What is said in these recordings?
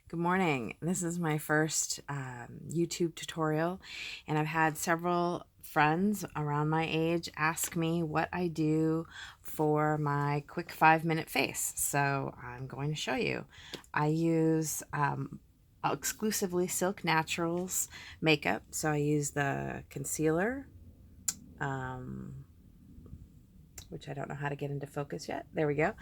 Good morning. This is my first YouTube tutorial, and I've had several friends around my age ask me what I do for my quick 5-minute face. So I'm going to show you. I use exclusively Silk Naturals makeup. So I use the concealer, which I don't know how to get into focus yet. There we go.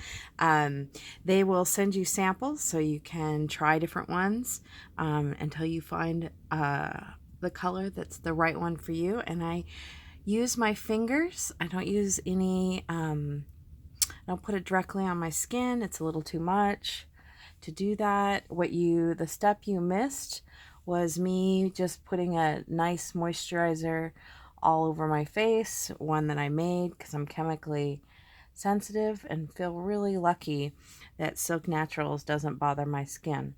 They will send you samples so you can try different ones until you find the color that's the right one for you. And I use my fingers. I don't use any, I don't put it directly on my skin. It's a little too much to do that. The step you missed was me just putting a nice moisturizer all over my face, one that I made because I'm chemically sensitive and feel really lucky that Silk Naturals doesn't bother my skin.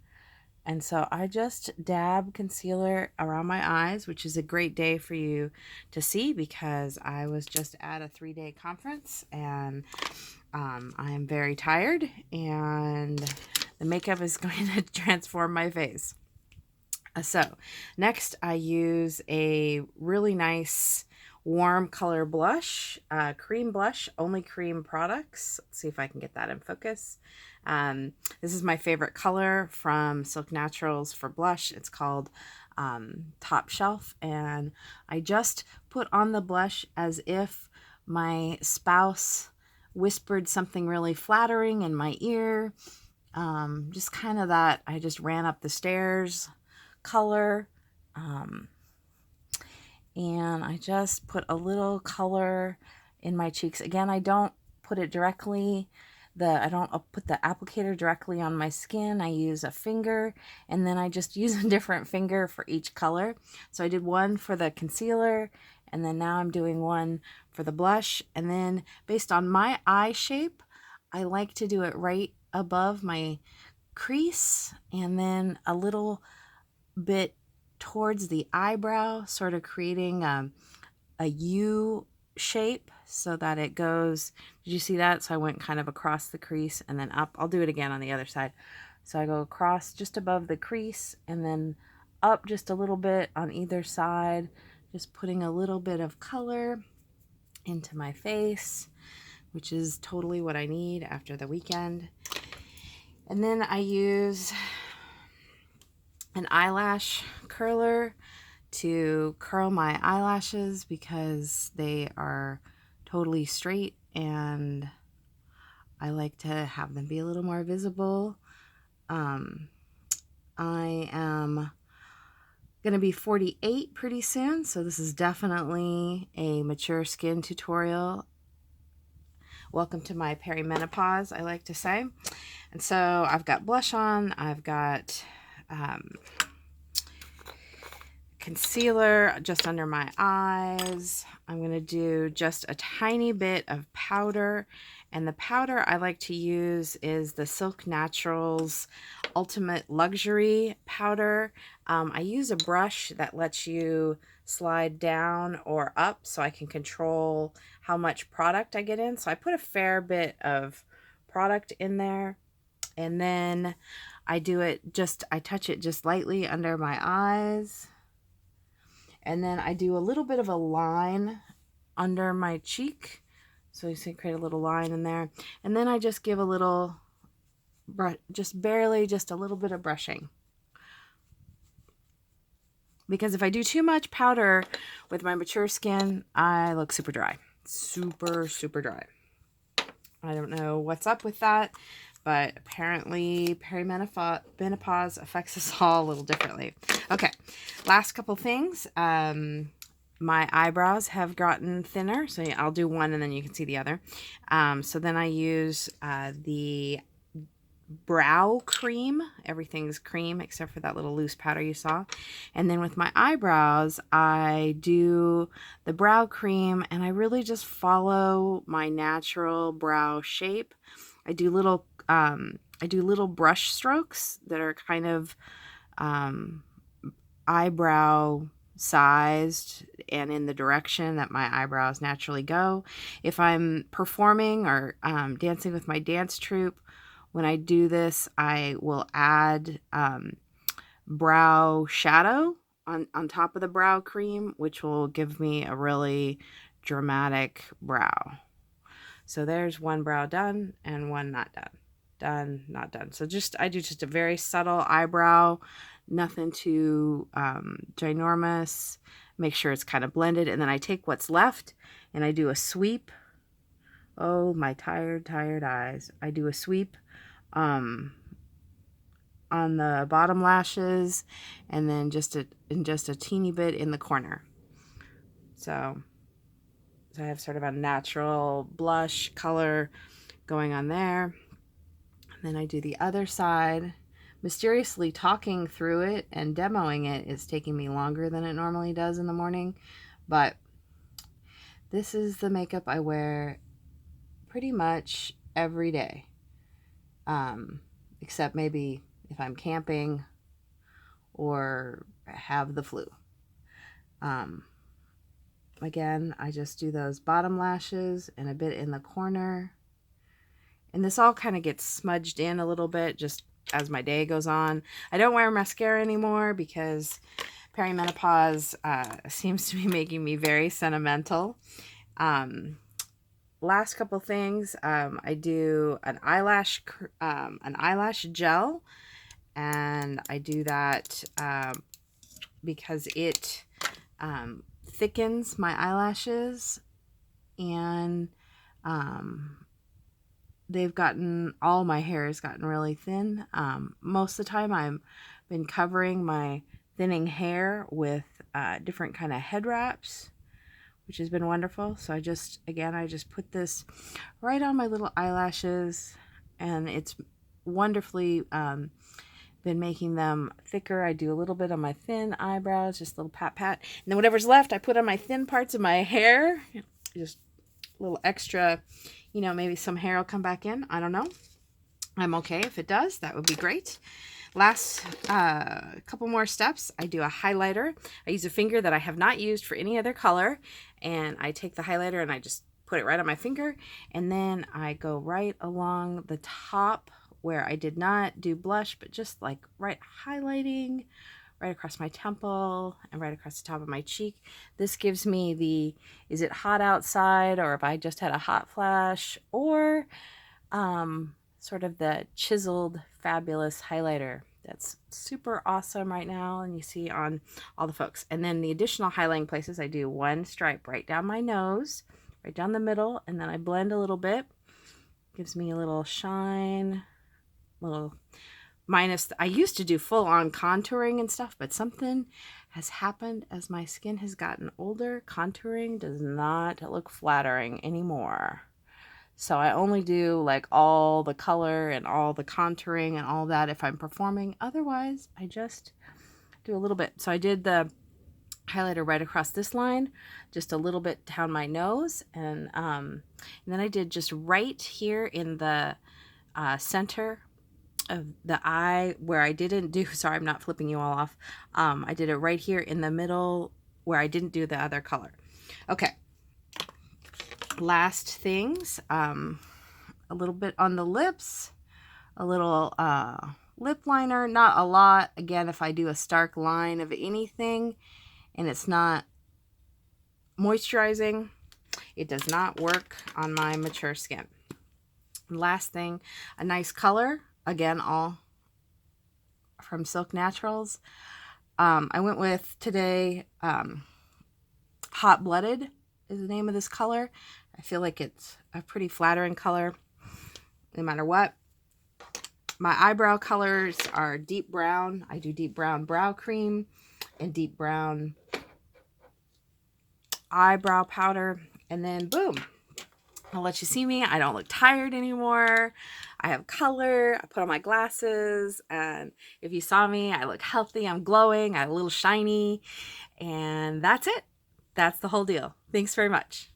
And so I just dab concealer around my eyes, which is a great day for you to see because I was just at a 3-day conference and I am very tired and the makeup is going to transform my face. So next I use a really nice warm color blush, cream blush, only cream products. Let's see if I can get that in focus. This is my favorite color from Silk Naturals for blush. It's called Top Shelf, and I just put on the blush as if my spouse whispered something really flattering in my ear. Just kind of that I just ran up the stairs color. And I just put a little color in my cheeks. Again, I don't put it directly, I don't put the applicator directly on my skin. I use a finger, and then I just use a different finger for each color. So I did one for the concealer, and then now I'm doing one for the blush. And then based on my eye shape, I like to do it right above my crease and then a little bit towards the eyebrow, sort of creating a U shape so that it goes, did you see that? So I went kind of across the crease and then up. I'll do it again on the other side. So I go across just above the crease and then up just a little bit on either side, just putting a little bit of color into my face, which is totally what I need after the weekend. And then I use an eyelash curler to curl my eyelashes because they are totally straight and I like to have them be a little more visible. I am going to be 48 pretty soon, so this is definitely a mature skin tutorial. Welcome to my perimenopause, I like to say. And so I've got blush on, I've got concealer just under my eyes. I'm going to do just a tiny bit of powder, and the powder I like to use is the Silk Naturals Ultimate Luxury powder. I use a brush that lets you slide down or up so I can control how much product I get in. So I put a fair bit of product in there, and then I touch it just lightly under my eyes. And then I do a little bit of a line under my cheek. So you see, create a little line in there. And then I just give a little, just barely, just a little bit of brushing. Because if I do too much powder with my mature skin, I look super dry. Super, super dry. I don't know what's up with that, but apparently perimenopause affects us all a little differently. Okay, last couple things. My eyebrows have gotten thinner, so I'll do one and then you can see the other. So then I use the brow cream. Everything's cream except for that little loose powder you saw. And then with my eyebrows, I do the brow cream and I really just follow my natural brow shape. I do little brush strokes that are kind of eyebrow sized and in the direction that my eyebrows naturally go. If I'm performing or dancing with my dance troupe, when I do this, I will add brow shadow on top of the brow cream, which will give me a really dramatic brow. So there's one brow done and one not done. Done, not done. So I do just a very subtle eyebrow, nothing too ginormous. Make sure it's kind of blended, and then I take what's left and I do a sweep. Oh, my tired eyes. I do a sweep on the bottom lashes, and then just a teeny bit in the corner. So I have sort of a natural blush color going on there. And then I do the other side. Mysteriously, talking through it and demoing it is taking me longer than it normally does in the morning, but this is the makeup I wear pretty much every day, except maybe if I'm camping or have the flu. Again, I just do those bottom lashes and a bit in the corner, and this all kind of gets smudged in a little bit just as my day goes on. I don't wear mascara anymore because perimenopause seems to be making me very sentimental. Last couple things, I do an eyelash gel, and I do that because it thickens my eyelashes, and all my hair has gotten really thin. Most of the time I've been covering my thinning hair with different kind of head wraps, which has been wonderful. So I just put this right on my little eyelashes, and it's wonderfully been making them thicker. I do a little bit on my thin eyebrows, just a little pat, and then whatever's left I put on my thin parts of my hair, just a little extra, maybe some hair will come back in. I don't know. I'm okay if it does. That would be great. Last couple more steps. I do a highlighter. I use a finger that I have not used for any other color, and I take the highlighter and I just put it right on my finger, and then I go right along the top where I did not do blush, but just like right highlighting right across my temple and right across the top of my cheek. This gives me the, is it hot outside, or if I just had a hot flash, or sort of the chiseled fabulous highlighter that's super awesome right now, and you see on all the folks. And then the additional highlighting places, I do one stripe right down my nose, right down the middle, and then I blend a little bit. Gives me a little shine, little minus. I used to do full-on contouring and stuff, but something has happened as my skin has gotten older. Contouring does not look flattering anymore. So I only do like all the color and all the contouring and all that if I'm performing. Otherwise, I just do a little bit. So I did the highlighter right across this line, just a little bit down my nose, and then I did just right here in the center of the eye where I didn't do, sorry, I'm not flipping you all off. I did it right here in the middle where I didn't do the other color. Okay. Last things, a little bit on the lips, a little lip liner, not a lot. Again, if I do a stark line of anything and it's not moisturizing, it does not work on my mature skin. Last thing, a nice color, again, all from Silk Naturals. I went with today Hot Blooded is the name of this color. I feel like it's a pretty flattering color no matter what. My eyebrow colors are deep brown. I do deep brown brow cream and deep brown eyebrow powder, and then boom, I'll let you see me. I don't look tired anymore. I have color. I put on my glasses, and if you saw me, I look healthy. I'm glowing. I'm a little shiny, and that's it. That's the whole deal. Thanks very much.